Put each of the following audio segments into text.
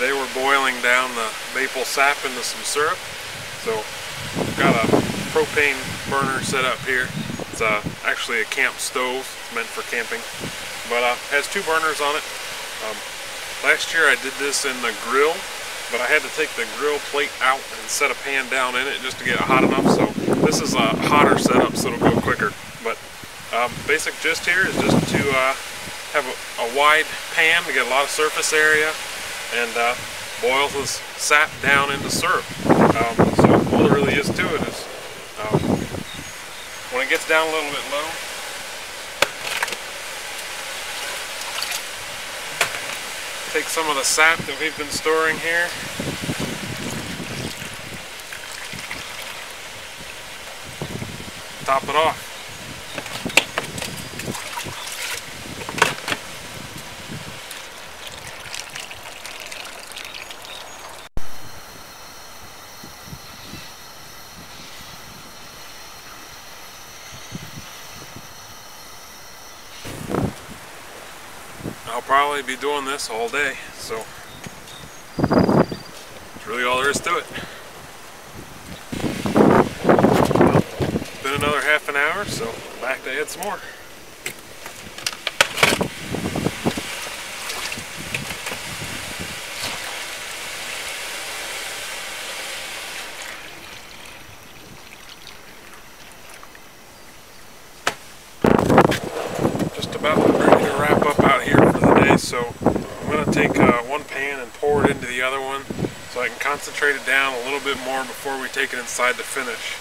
Today we're boiling down the maple sap into some syrup. So I've got a propane burner set up here. It's actually a camp stove, meant for camping, but has two burners on it. Last year I did this in the grill, but I had to take the grill plate out and set a pan down in it just to get it hot enough. So this is a hotter setup, so it'll go quicker. But basic gist here is just to have a wide pan to get a lot of surface area and boil this sap down into syrup. So all there really is to it is when it gets down a little bit low, take some of the sap that we've been storing here, top it off. I'll probably be doing this all day, so that's really all there is to it. It's been another half an hour, so back to add some more. Just about ready to wrap up out here for the day, so I'm going to take one pan and pour it into the other one so I can concentrate it down a little bit more before we take it inside to finish.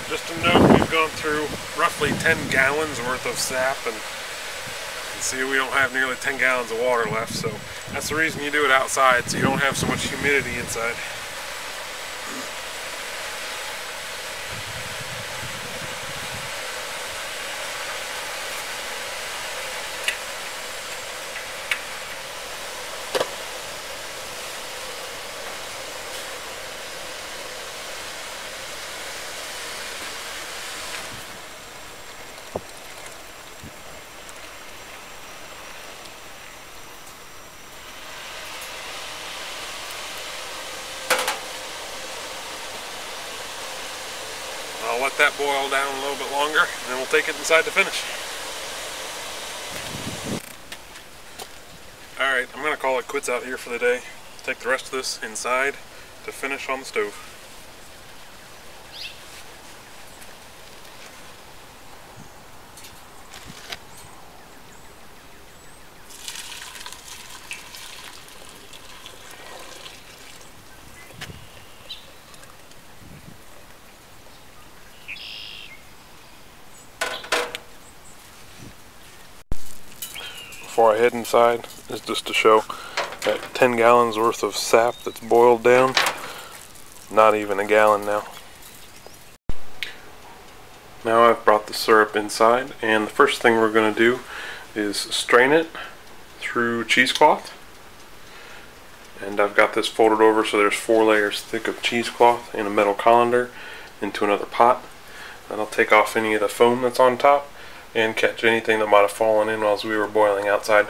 Just to note, we've gone through roughly 10 gallons worth of sap, and you can see we don't have nearly 10 gallons of water left, so that's the reason you do it outside, so you don't have so much humidity inside. I'll let that boil down a little bit longer, and then we'll take it inside to finish. Alright, I'm going to call it quits out here for the day. Take the rest of this inside to finish on the stove. Before I head inside is just to show that 10 gallons worth of sap that's boiled down. Not even a gallon now. Now I've brought the syrup inside, and the first thing we're going to do is strain it through cheesecloth. And I've got this folded over so there's 4 layers thick of cheesecloth in a metal colander into another pot. And I'll take off any of the foam that's on top and catch anything that might have fallen in while we were boiling outside.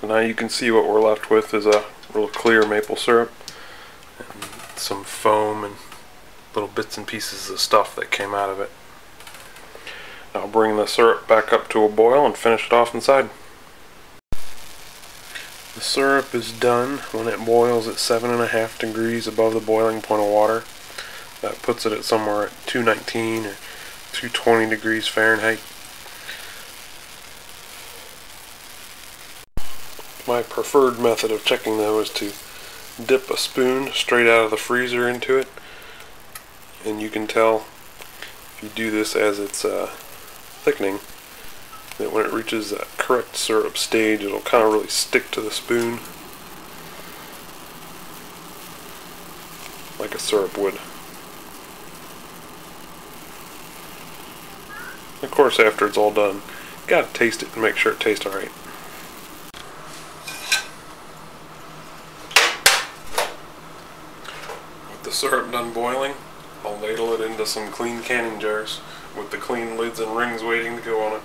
So now you can see what we're left with is a real clear maple syrup and some foam and little bits and pieces of stuff that came out of it. I'll bring the syrup back up to a boil and finish it off inside. The syrup is done when it boils at 7.5 degrees above the boiling point of water. That puts it at somewhere at 219 or 220 degrees Fahrenheit. My preferred method of checking though is to dip a spoon straight out of the freezer into it, and you can tell if you do this as it's thickening that when it reaches that correct syrup stage it'll kind of really stick to the spoon, like a syrup would. Of course, after it's all done, you gotta taste it and make sure it tastes alright. With the syrup done boiling, I'll ladle it into some clean canning jars with the clean lids and rings waiting to go on it.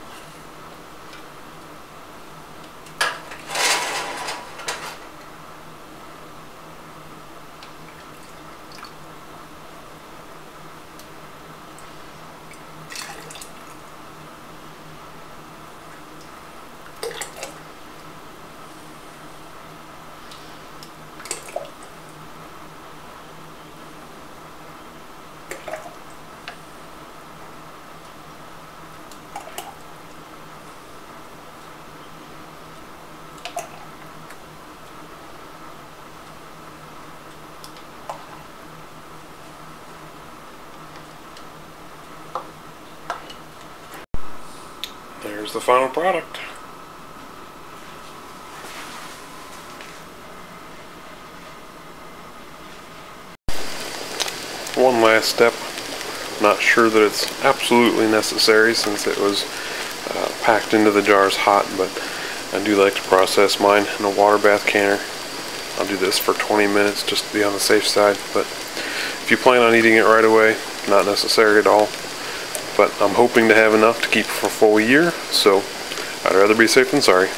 There's the final product. One last step. Not sure that it's absolutely necessary since it was packed into the jars hot, but I do like to process mine in a water bath canner. I'll do this for 20 minutes just to be on the safe side, but if you plan on eating it right away, not necessary at all. But I'm hoping to have enough to keep for a full year, so I'd rather be safe than sorry.